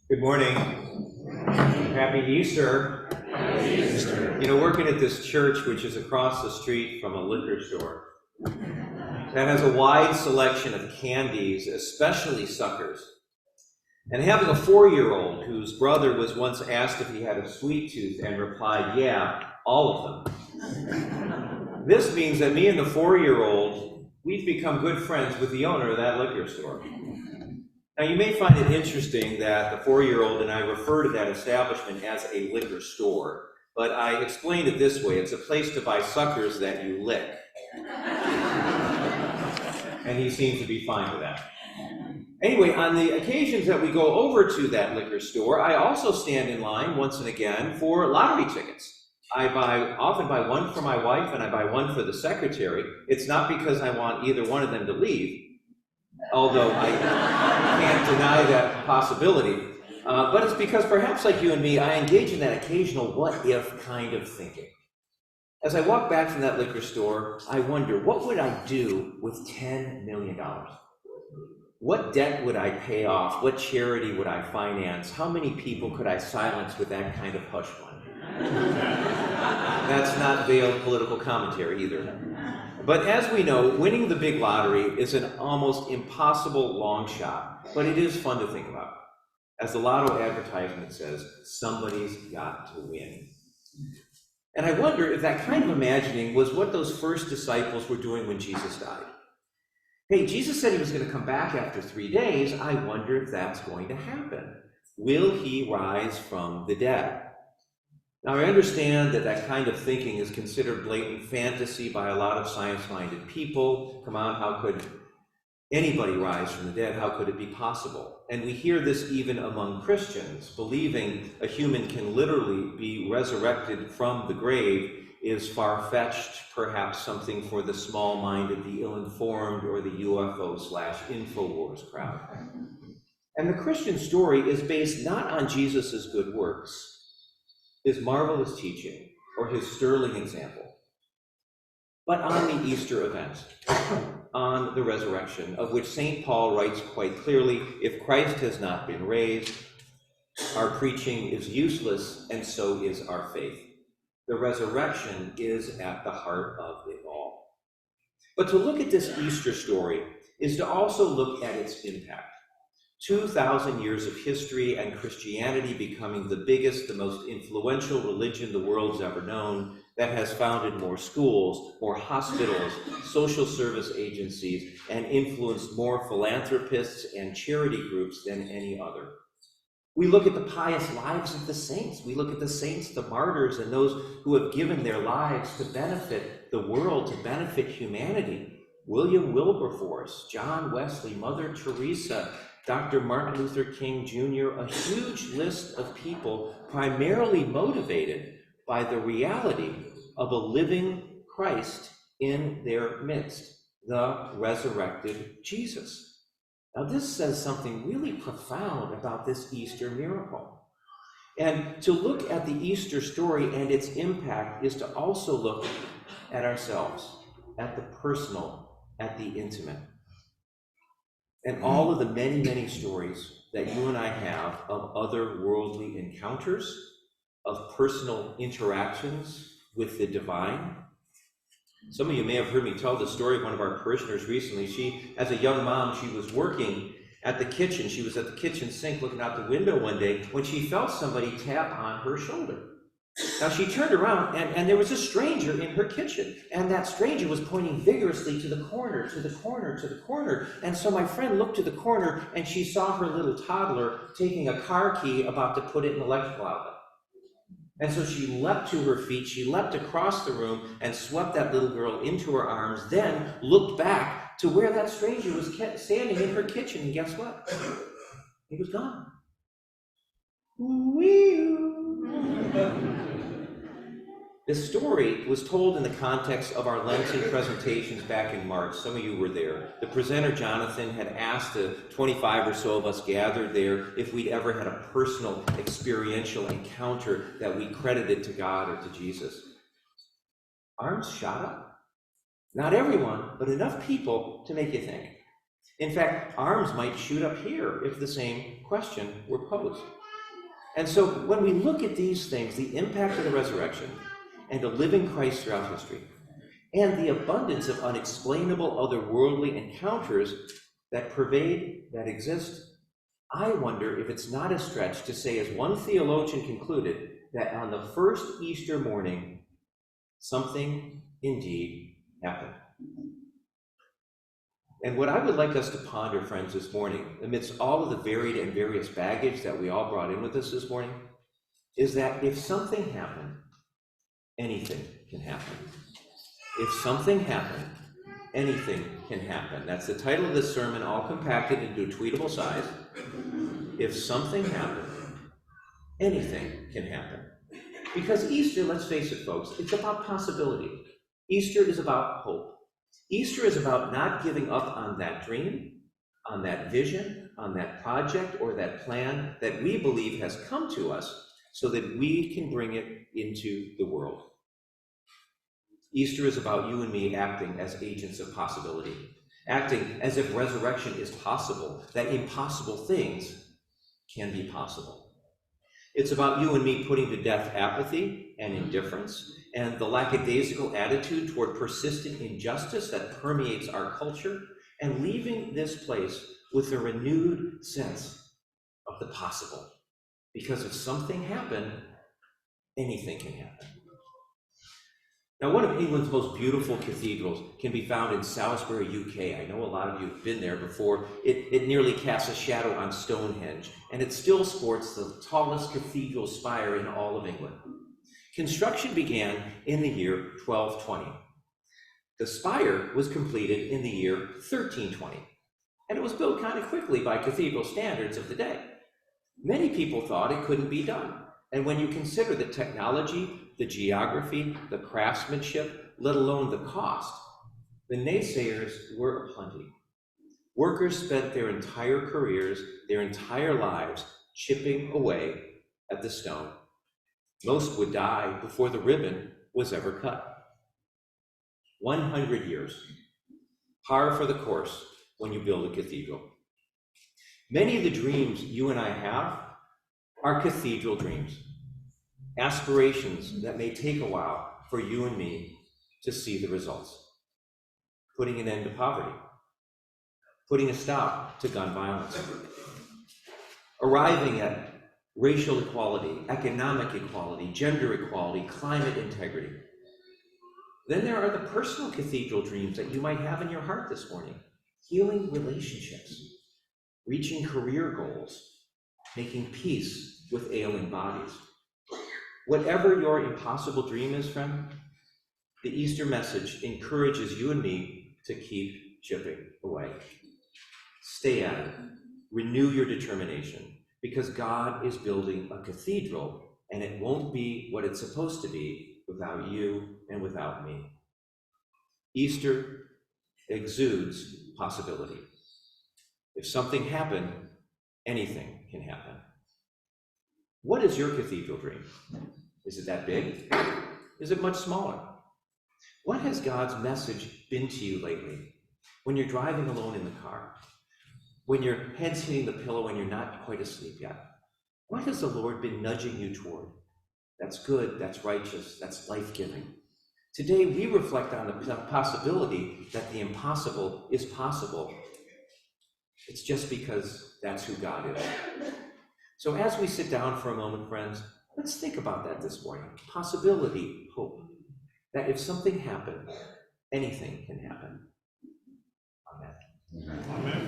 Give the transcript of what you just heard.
Good morning. Happy Easter. Happy Easter. You know, working at this church, which is across the street from a liquor store, that has a wide selection of candies, especially suckers. And having a 4-year-old whose brother was once asked if he had a sweet tooth and replied, yeah, all of them. This means that me and the 4-year-old, we've become good friends with the owner of that liquor store. Now, you may find it interesting that the 4-year-old and I refer to that establishment as a liquor store, but I explained it this way: it's a place to buy suckers that you lick. And he seems to be fine with that. Anyway, on the occasions that we go over to that liquor store, I also stand in line once and again for lottery tickets. I often buy one for my wife and I buy one for the secretary. It's not because I want either one of them to leave, although I can't deny that possibility. But it's because perhaps like you and me, I engage in that occasional what-if kind of thinking. As I walk back from that liquor store, I wonder, what would I do with $10 million? What debt would I pay off? What charity would I finance? How many people could I silence with that kind of hush money? That's not veiled political commentary either. But as we know, winning the big lottery is an almost impossible long shot, but it is fun to think about. As the lotto advertisement says, somebody's got to win. And I wonder if that kind of imagining was what those first disciples were doing when Jesus died. Hey, Jesus said he was going to come back after 3 days. I wonder if that's going to happen. Will he rise from the dead? Now, I understand that that kind of thinking is considered blatant fantasy by a lot of science-minded people. Come on, how could anybody rise from the dead? How could it be possible? And we hear this even among Christians. Believing a human can literally be resurrected from the grave is far-fetched, perhaps something for the small-minded, the ill-informed, or the UFO/InfoWars crowd. And the Christian story is based not on Jesus' good works, his marvelous teaching, or his sterling example, but on the Easter event, on the resurrection, of which St. Paul writes quite clearly, if Christ has not been raised, our preaching is useless, and so is our faith. The resurrection is at the heart of it all. But to look at this Easter story is to also look at its impact. 2,000 years of history and Christianity becoming the biggest, the most influential religion the world's ever known, that has founded more schools, more hospitals, social service agencies, and influenced more philanthropists and charity groups than any other. We look at the pious lives of the saints. We look at the saints, the martyrs, and those who have given their lives to benefit the world, to benefit humanity. William Wilberforce, John Wesley, Mother Teresa, Dr. Martin Luther King Jr., a huge list of people primarily motivated by the reality of a living Christ in their midst, the resurrected Jesus. Now, this says something really profound about this Easter miracle. And to look at the Easter story and its impact is to also look at ourselves, at the personal, at the intimate. And all of the many, many stories that you and I have of otherworldly encounters, of personal interactions with the divine. Some of you may have heard me tell the story of one of our parishioners recently. She, as a young mom, she was working at the kitchen. She was at the kitchen sink looking out the window one day when she felt somebody tap on her shoulder. Now she turned around and there was a stranger in her kitchen, and that stranger was pointing vigorously to the corner, to the corner, to the corner. And so my friend looked to the corner and she saw her little toddler taking a car key about to put it in an electrical outlet. And so she leapt to her feet, she leapt across the room and swept that little girl into her arms, then looked back to where that stranger was standing in her kitchen, and guess what? He was gone. This story was told in the context of our Lenten presentations back in March. Some of you were there. The presenter, Jonathan, had asked the 25 or so of us gathered there if we'd ever had a personal, experiential encounter that we credited to God or to Jesus. Arms shot up. Not everyone, but enough people to make you think. In fact, arms might shoot up here if the same question were posed. And so when we look at these things, the impact of the resurrection, and a living Christ throughout history, and the abundance of unexplainable otherworldly encounters that pervade, that exist, I wonder if it's not a stretch to say, as one theologian concluded, that on the first Easter morning, something indeed happened. And what I would like us to ponder, friends, this morning, amidst all of the varied and various baggage that we all brought in with us this morning, is that if something happened, anything can happen. If something happened, anything can happen. That's the title of this sermon, all compacted into a tweetable size. If something happened, anything can happen. Because Easter, let's face it, folks, it's about possibility. Easter is about hope. Easter is about not giving up on that dream, on that vision, on that project, or that plan that we believe has come to us so that we can bring it into the world. Easter is about you and me acting as agents of possibility, acting as if resurrection is possible, that impossible things can be possible. It's about you and me putting to death apathy and indifference and the lackadaisical attitude toward persistent injustice that permeates our culture, and leaving this place with a renewed sense of the possible. Because if something happened, anything can happen. Now, one of England's most beautiful cathedrals can be found in Salisbury, UK. I know a lot of you have been there before. It nearly casts a shadow on Stonehenge, and it still sports the tallest cathedral spire in all of England. Construction began in the year 1220. The spire was completed in the year 1320, and it was built kind of quickly by cathedral standards of the day. Many people thought it couldn't be done, and when you consider the technology, the geography, the craftsmanship, let alone the cost, the naysayers were aplenty. Workers spent their entire careers, their entire lives, chipping away at the stone. Most would die before the ribbon was ever cut. 100 years, par for the course when you build a cathedral. Many of the dreams you and I have are cathedral dreams, aspirations that may take a while for you and me to see the results. Putting an end to poverty, putting a stop to gun violence, arriving at racial equality, economic equality, gender equality, climate integrity. Then there are the personal cathedral dreams that you might have in your heart this morning. Healing relationships, reaching career goals, making peace with ailing bodies. Whatever your impossible dream is, friend, the Easter message encourages you and me to keep chipping away. Stay at it. Renew your determination, because God is building a cathedral, and it won't be what it's supposed to be without you and without me. Easter exudes possibility. If something happened, anything can happen. What is your cathedral dream? Is it that big? Is it much smaller? What has God's message been to you lately? When you're driving alone in the car, when your head's hitting the pillow and you're not quite asleep yet, what has the Lord been nudging you toward? That's good, that's righteous, that's life-giving. Today, we reflect on the possibility that the impossible is possible. It's just because that's who God is. So as we sit down for a moment, friends, let's think about that this morning. Possibility, hope. That if something happened, anything can happen. Amen. Amen.